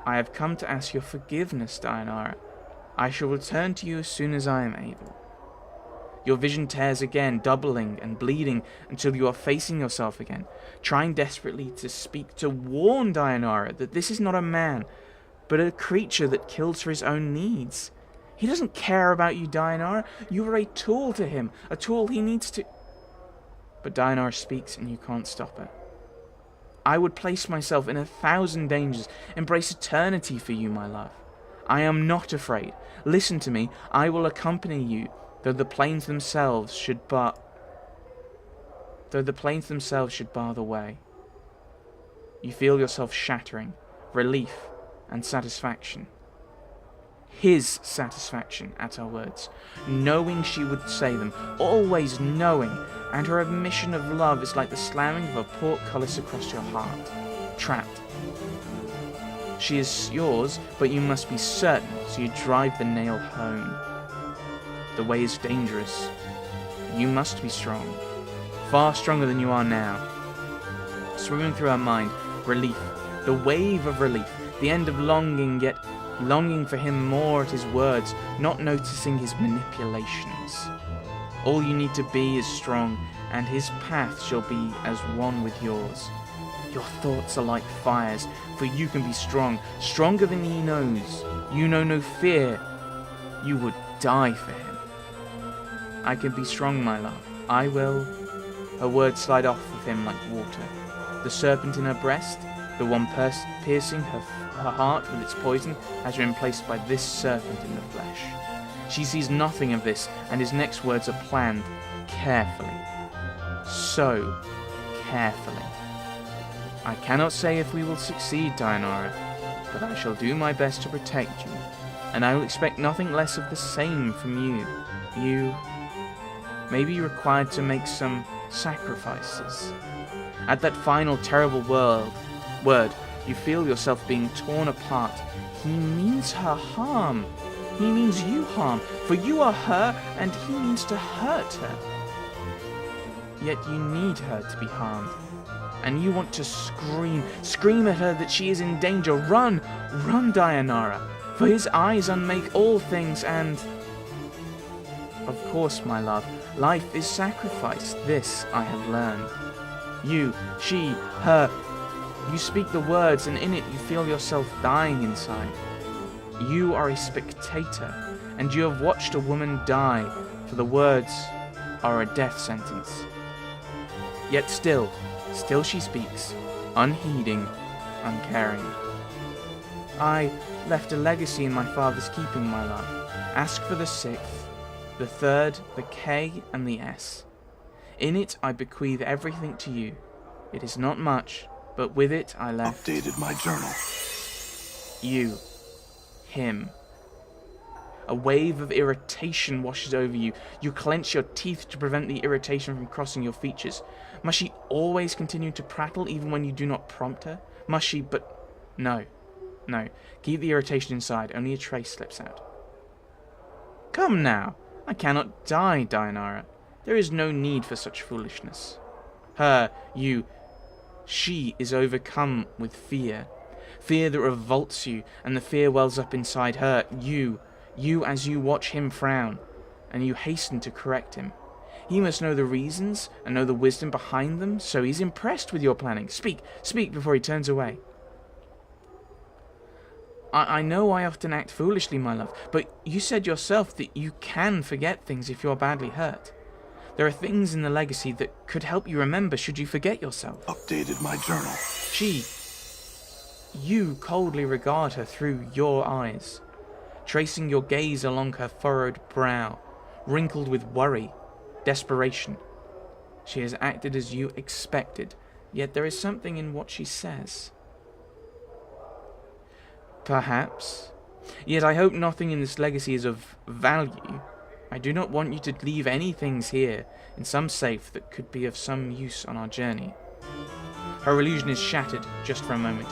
I have come to ask your forgiveness, Dianara. I shall return to you as soon as I am able. Your vision tears again, doubling and bleeding until you are facing yourself again, trying desperately to speak, to warn Dianara that this is not a man, but a creature that kills for his own needs. He doesn't care about you, Dianara. You are a tool to him, a tool he needs to... But Dianara speaks and you can't stop her. I would place myself in 1,000 dangers, embrace eternity for you, my love. I am not afraid. Listen to me. I will accompany you, though the plains themselves should bar the way. You feel yourself shattering, relief and satisfaction. His satisfaction at her words, knowing she would say them, always knowing, and her admission of love is like the slamming of a portcullis across your heart. Trapped. She is yours, but you must be certain, so you drive the nail home. The way is dangerous. You must be strong. Far stronger than you are now. Swimming through her mind, relief. The wave of relief. The end of longing, yet longing for him more at his words, not noticing his manipulations. All you need to be is strong, and his path shall be as one with yours. Your thoughts are like fires, for you can be strong, stronger than he knows. You know no fear. You would die for him. I can be strong, my love. I will. Her words slide off of him like water. The serpent in her breast, the one piercing her heart with its poison, has been replaced by this serpent in the flesh. She sees nothing of this, and his next words are planned carefully. So carefully. I cannot say if we will succeed, Dianara, but I shall do my best to protect you, and I will expect nothing less of the same from you. You may be required to make some sacrifices. At that final terrible word, you feel yourself being torn apart. He means her harm. He means you harm, for you are her, and he means to hurt her. Yet you need her to be harmed. And you want to scream at her that she is in danger. Run, run, Dianara, for his eyes unmake all things, and... Of course, my love, life is sacrifice. This I have learned. You, she, her, you speak the words, and in it you feel yourself dying inside. You are a spectator, and you have watched a woman die, for the words are a death sentence. Yet still she speaks, unheeding, uncaring. I left a legacy in my father's keeping, my love. Ask for the 6th, the 3rd, the K, and the S. In it I bequeath everything to you. It is not much, but with it I left... Updated my journal. You. Him. A wave of irritation washes over you. You clench your teeth to prevent the irritation from crossing your features. Must she always continue to prattle even when you do not prompt her? Must she? But no. No. Keep the irritation inside. Only a trace slips out. Come now. I cannot die, Dianara. There is no need for such foolishness. Her, you, she is overcome with fear. Fear that revolts you, and the fear wells up inside her. You as you watch him frown, and you hasten to correct him. He must know the reasons, and know the wisdom behind them, so he's impressed with your planning. Speak before he turns away. I know I often act foolishly, my love, but you said yourself that you can forget things if you're badly hurt. There are things in the legacy that could help you remember should you forget yourself. Updated my journal. You coldly regard her through your eyes, tracing your gaze along her furrowed brow, wrinkled with worry, desperation. She has acted as you expected, yet there is something in what she says. Perhaps. Yet I hope nothing in this legacy is of value. I do not want you to leave any things here in some safe that could be of some use on our journey. Her illusion is shattered just for a moment.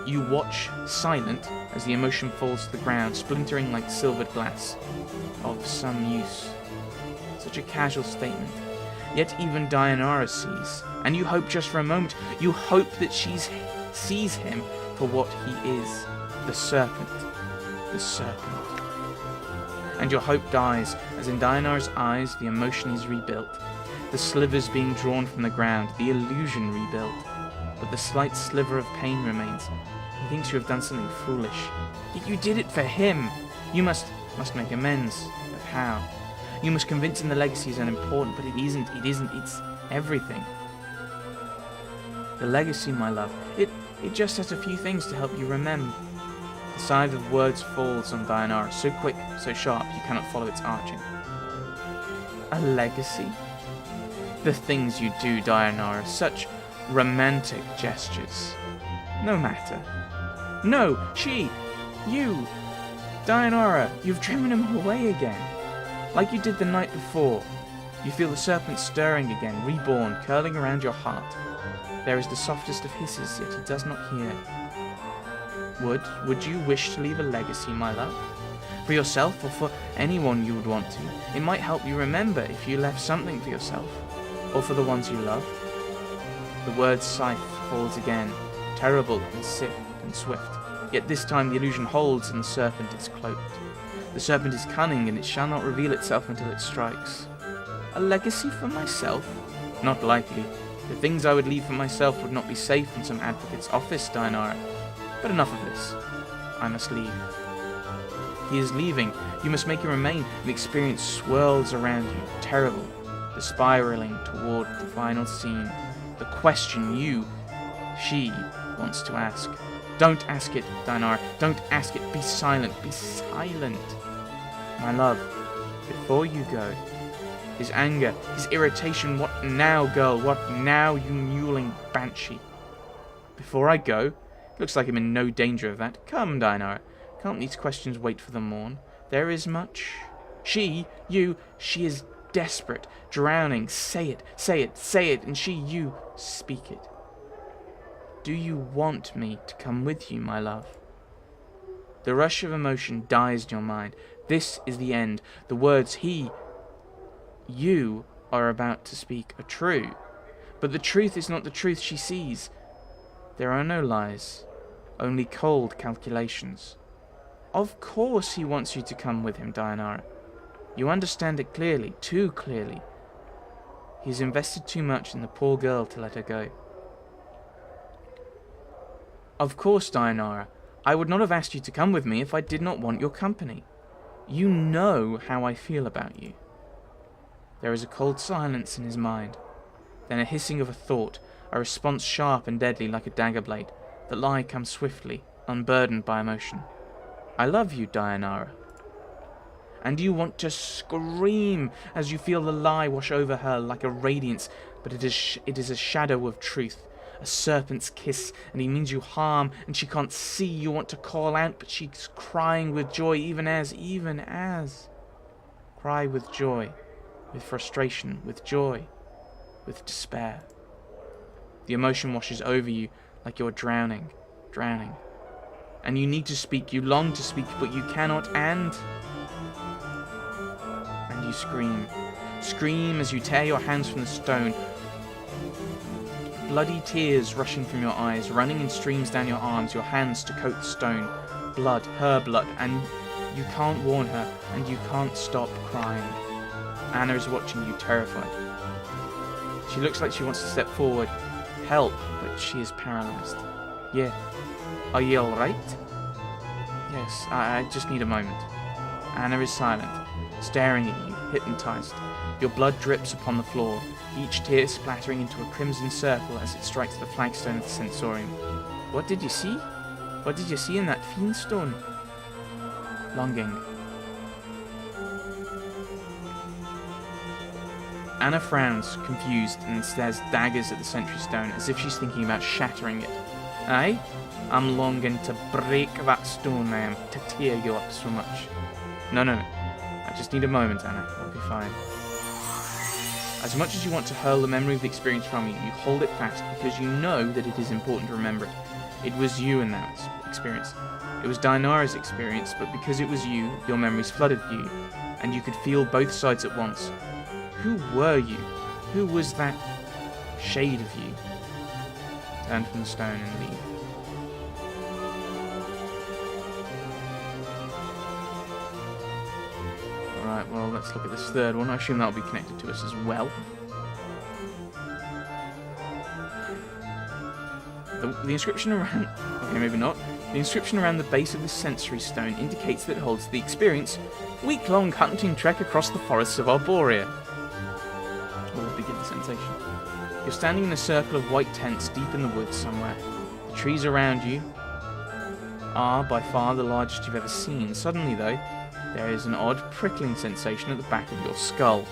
You watch, silent, as the emotion falls to the ground, splintering like silvered glass. Of some use. Such a casual statement. Yet even Dianara sees. And you hope just for a moment. You hope that she sees him for what he is. The serpent. The serpent. And your hope dies, as in Dianara's eyes the emotion is rebuilt. The slivers being drawn from the ground, the illusion rebuilt. But the slight sliver of pain remains. He thinks you have done something foolish. Yet you did it for him. You must make amends. But how? You must convince him the legacy is unimportant, but it isn't, it's everything. The legacy, my love, it just has a few things to help you remember. The scythe of words falls on Dianara, so quick, so sharp, you cannot follow its arching. A legacy? The things you do, Dianara, such romantic gestures. No matter. No, you, Dianara, you've driven him away again. Like you did the night before. You feel the serpent stirring again, reborn, curling around your heart. There is the softest of hisses, yet he does not hear. Would you wish to leave a legacy, my love? For yourself or for anyone you would want to? It might help you remember if you left something for yourself, or for the ones you love. The word scythe falls again, terrible and sick and swift. Yet this time the illusion holds and the serpent is cloaked. The serpent is cunning and it shall not reveal itself until it strikes. A legacy for myself? Not likely. The things I would leave for myself would not be safe in some advocate's office, Dianara. But enough of this. I must leave. He is leaving. You must make him remain. The experience swirls around you, terrible. The spiraling toward the final scene. The question she wants to ask. Don't ask it, Dianara. Don't ask it. Be silent. Be silent. My love, before you go, his anger, his irritation, what now, girl? What now, you mewling banshee? Before I go? Looks like I'm in no danger of that. Come, Dianara. Can't these questions wait for the morn? There is much. She is desperate, drowning. Say it, say it, say it, and you, speak it. Do you want me to come with you, my love? The rush of emotion dies in your mind. This is the end. The words you are about to speak are true. But the truth is not the truth she sees. There are no lies, only cold calculations. Of course he wants you to come with him, Dianara. You understand it clearly, too clearly. He's invested too much in the poor girl to let her go. Of course, Dianara, I would not have asked you to come with me if I did not want your company. You know how I feel about you. There is a cold silence in his mind, then a hissing of a thought, a response sharp and deadly like a dagger blade. The lie comes swiftly, unburdened by emotion. I love you, Dianara. And you want to scream as you feel the lie wash over her like a radiance, but it is a shadow of truth, a serpent's kiss, and he means you harm, and she can't see. You want to call out, but she's crying with joy, even as. Cry with joy, with frustration, with joy, with despair. The emotion washes over you like you're drowning. And you need to speak, you long to speak, but you cannot, and you scream. Scream as you tear your hands from the stone. Bloody tears rushing from your eyes, running in streams down your arms, your hands to coat the stone. Blood, her blood, and you can't warn her, and you can't stop crying. Anna is watching you, terrified. She looks like she wants to step forward, help, but she is paralyzed. Yeah. Are you alright? Yes, I just need a moment. Anna is silent, staring at you, hypnotized. Your blood drips upon the floor, each tear splattering into a crimson circle as it strikes the flagstone of the sensorium. What did you see? What did you see in that fiend stone? Longing. Anna frowns, confused, and stares daggers at the sentry stone as if she's thinking about shattering it. Aye? I'm longing to break that stone, I am, to tear you up so much. No. I just need a moment, Anna. I'll be fine. As much as you want to hurl the memory of the experience from you, you hold it fast because you know that it is important to remember it. It was you in that experience. It was Dianara's experience, but because it was you, your memories flooded you, and you could feel both sides at once. Who were you? Who was that shade of you? Turn from the stone and leave. Right, well, let's look at this third one. I assume that'll be connected to us as well. The inscription around... Okay, maybe not. The inscription around the base of the sensory stone indicates that it holds the experience week-long hunting trek across the forests of Arborea. Or begin the sensation. You're standing in a circle of white tents deep in the woods somewhere. The trees around you are by far the largest you've ever seen. Suddenly, though, there is an odd prickling sensation at the back of your skull.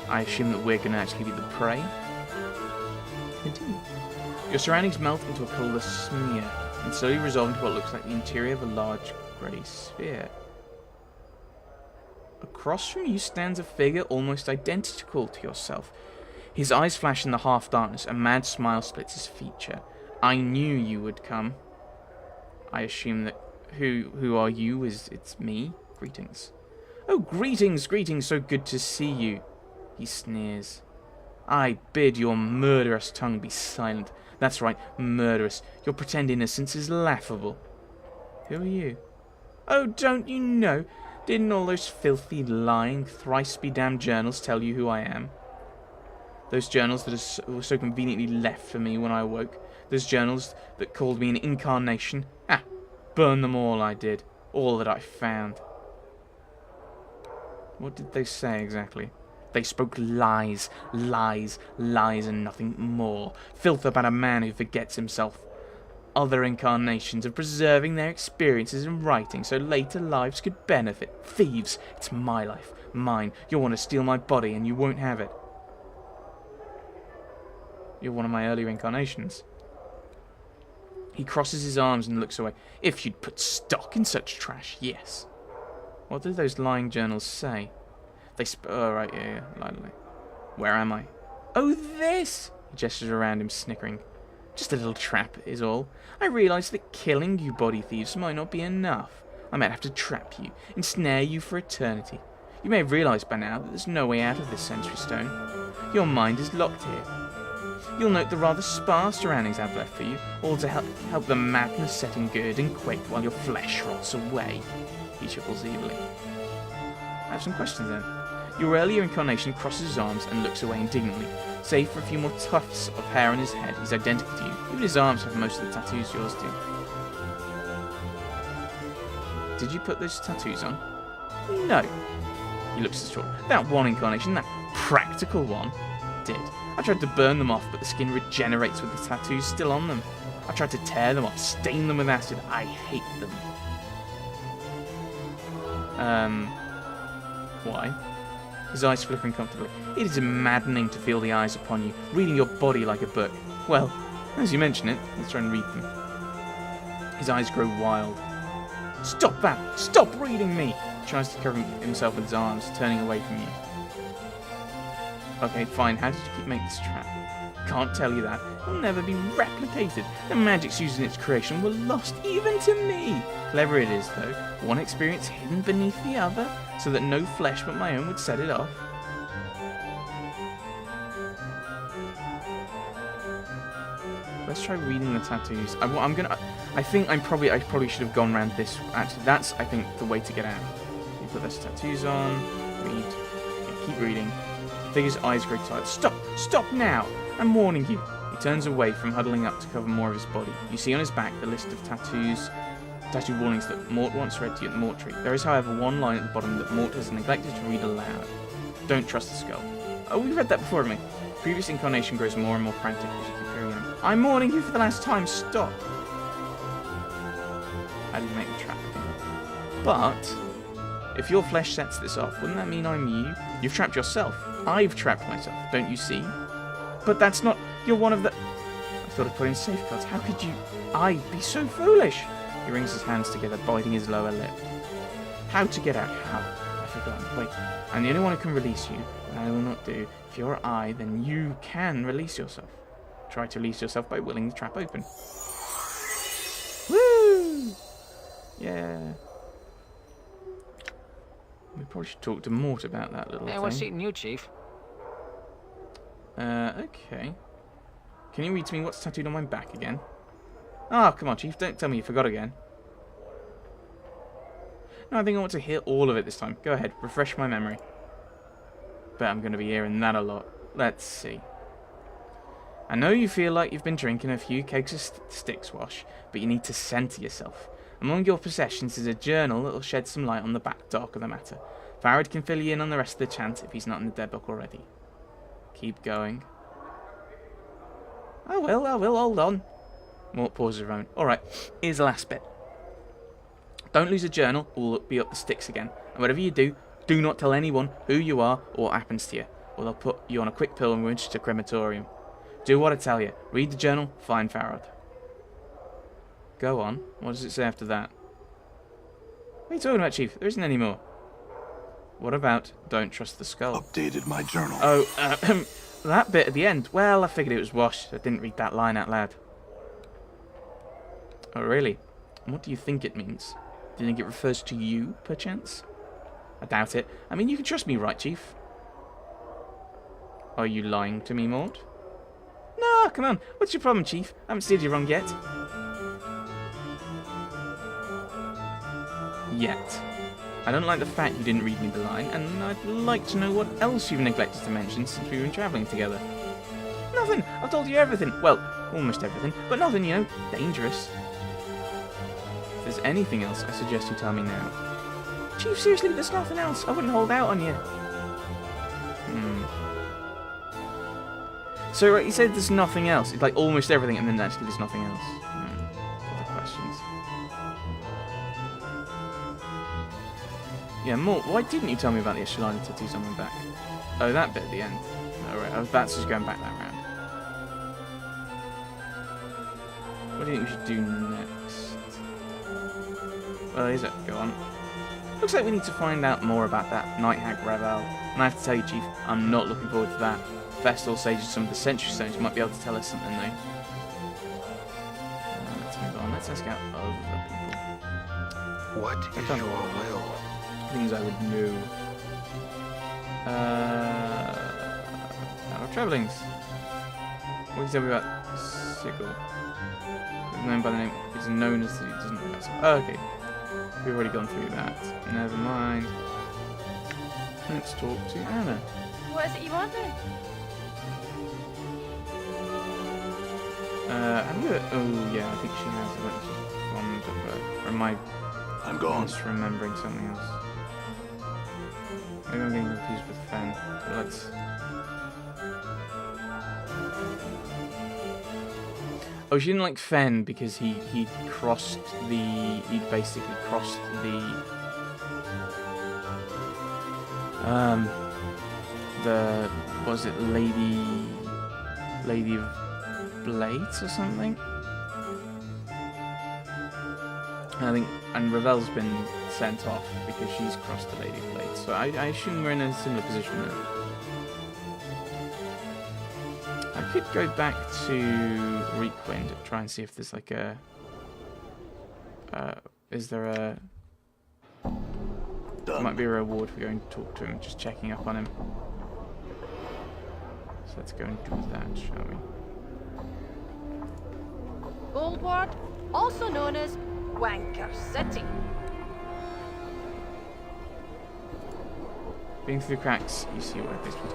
I assume that we're going to actually be the prey. Continue. Your surroundings melt into a colourless smear and slowly resolve into what looks like the interior of a large grey sphere. Across from you stands a figure almost identical to yourself. His eyes flash in the half-darkness. A mad smile splits his feature. I knew you would come. I assume that who are you? It's me? Greetings. Oh, greetings, greetings, so good to see you. He sneers. I bid your murderous tongue be silent. That's right, murderous. Your pretend innocence is laughable. Who are you? Oh, don't you know? Didn't all those filthy, lying, thrice-be-damned journals tell you who I am? Those journals that were so conveniently left for me when I awoke. Those journals that called me an incarnation. Ah, burn them all, I did. All that I found. What did they say exactly? They spoke lies, lies, lies, and nothing more. Filth about a man who forgets himself. Other incarnations of preserving their experiences in writing so later lives could benefit. Thieves! It's my life, mine. You'll want to steal my body and you won't have it. You're one of my earlier incarnations. He crosses his arms and looks away. If you'd put stock in such trash, yes. What did those lying journals say? They oh, right, yeah. Where am I? Oh, this! He gestures around him, snickering. Just a little trap, is all. I realise that killing you body thieves might not be enough. I might have to trap you, ensnare you for eternity. You may have realised by now that there's no way out of this sensory stone. Your mind is locked here. You'll note the rather sparse surroundings I've left for you, all to help the madness set in good and quake while your flesh rots away. He chuckles evilly. I have some questions then. Your earlier incarnation crosses his arms and looks away indignantly. Save for a few more tufts of hair on his head, he's identical to you. Even his arms have most of the tattoos yours do. Did you put those tattoos on? No. He looks distraught. That one incarnation, that practical one, did. I tried to burn them off, but the skin regenerates with the tattoos still on them. I tried to tear them off, stain them with acid. I hate them. Why? His eyes flickering comfortably. It is maddening to feel the eyes upon you, reading your body like a book. Well, as you mention it, let's try and read them. His eyes grow wild. Stop that! Stop reading me! He tries to cover himself with his arms, turning away from you. Okay, fine. How did you make this trap? Can't tell you that. It'll never be replicated. The magics used in its creation were lost even to me. Clever it is, though. One experience hidden beneath the other, so that no flesh but my own would set it off. Let's try reading the tattoos. I think I probably should have gone around this. Actually, that's I think the way to get out. You put those tattoos on. Read. Okay, keep reading. Figure's eyes grow tired. Stop! Stop now! I'm warning you. He turns away from huddling up to cover more of his body. You see on his back the list of tattoo warnings that Mort once read to you at the mortuary. There is, however, one line at the bottom that Mort has neglected to read aloud. Don't trust the skull. Oh, we read that before, haven't we? Previous incarnation grows more and more frantic as you keep hearing him. I'm warning you for the last time. Stop! How do you make the trap again? But if your flesh sets this off, wouldn't that mean I'm you? You've trapped yourself. I've trapped myself, don't you see? But that's not... You're one of the... I thought I put in safeguards. How could you... I be so foolish? He wrings his hands together, biting his lower lip. How to get out? How? I've forgotten. Wait. I'm the only one who can release you. But I will not do. If you're I, then you can release yourself. Try to release yourself by willing the trap open. Woo! Yeah. We probably should talk to Mort about that little thing. Hey, what's eating you, Chief? Okay. Can you read to me what's tattooed on my back again? Ah, come on, Chief. Don't tell me you forgot again. No, I think I want to hear all of it this time. Go ahead, refresh my memory. Bet I'm going to be hearing that a lot. Let's see. I know you feel like you've been drinking a few kegs of stick swash, but you need to centre yourself. Among your possessions is a journal that will shed some light on the back dark of the matter. Farad can fill you in on the rest of the chant if he's not in the dead book already. Keep going. I will, hold on. Mort pauses a moment. Alright, here's the last bit. Don't lose a journal, or we'll be up the sticks again. And whatever you do, do not tell anyone who you are or what happens to you, or they'll put you on a quick pilgrimage to crematorium. Do what I tell you. Read the journal, find Farad. Go on. What does it say after that? What are you talking about, Chief? There isn't any more. What about don't trust the skull? Updated my journal. Oh, that bit at the end. Well, I figured it was washed. I didn't read that line out loud. Oh, really? And what do you think it means? Do you think it refers to you, perchance? I doubt it. I mean, you can trust me, right, Chief? Are you lying to me, Maud? No, come on. What's your problem, Chief? I haven't steered you wrong yet. Yet. I don't like the fact you didn't read me the line, and I'd like to know what else you've neglected to mention since we've been travelling together. Nothing! I've told you everything. Well, almost everything, but nothing, you know, dangerous. If there's anything else, I suggest you tell me now. Chief, seriously, there's nothing else. I wouldn't hold out on you. So, right, you said there's nothing else. It's like almost everything, and then actually there's nothing else. Other questions. Yeah, more. Why didn't you tell me about the Eshelani tattoos on my back? Oh, that bit at the end. Alright, I was about to just going back that round. What do you think we should do next? Well, is it? Go on. Looks like we need to find out more about that Night Hag Revel. And I have to tell you, Chief, I'm not looking forward to that. Festival sages some of the Century Stones might be able to tell us something though. Let's move on. Let's ask out other people. What is your will? Things I would know. Our travellings. What can you tell me about Sigil? Known by the name. It's known as. It doesn't know about Sigil. Oh, okay. We've already gone through that. Never mind. Let's talk to Anna. What is it you want then? Oh yeah, I think she has a bunch on the. Or am I? I'm gone. Just remembering something else. Maybe I'm getting confused with Fen. But let's. Oh, she didn't like Fen because he crossed the. He basically crossed the. What was it, Lady of Blades or something? I think, and Revel's been sent off because she's crossed the Lady of Blades, so I assume we're in a similar position now. I could go back to Reekwind and try and see if there's like a... is there a... There might be a reward for going to talk to him, just checking up on him. So let's go and do that, shall we? Goldward, also known as Wanker City. Being through the cracks, you see what I placed with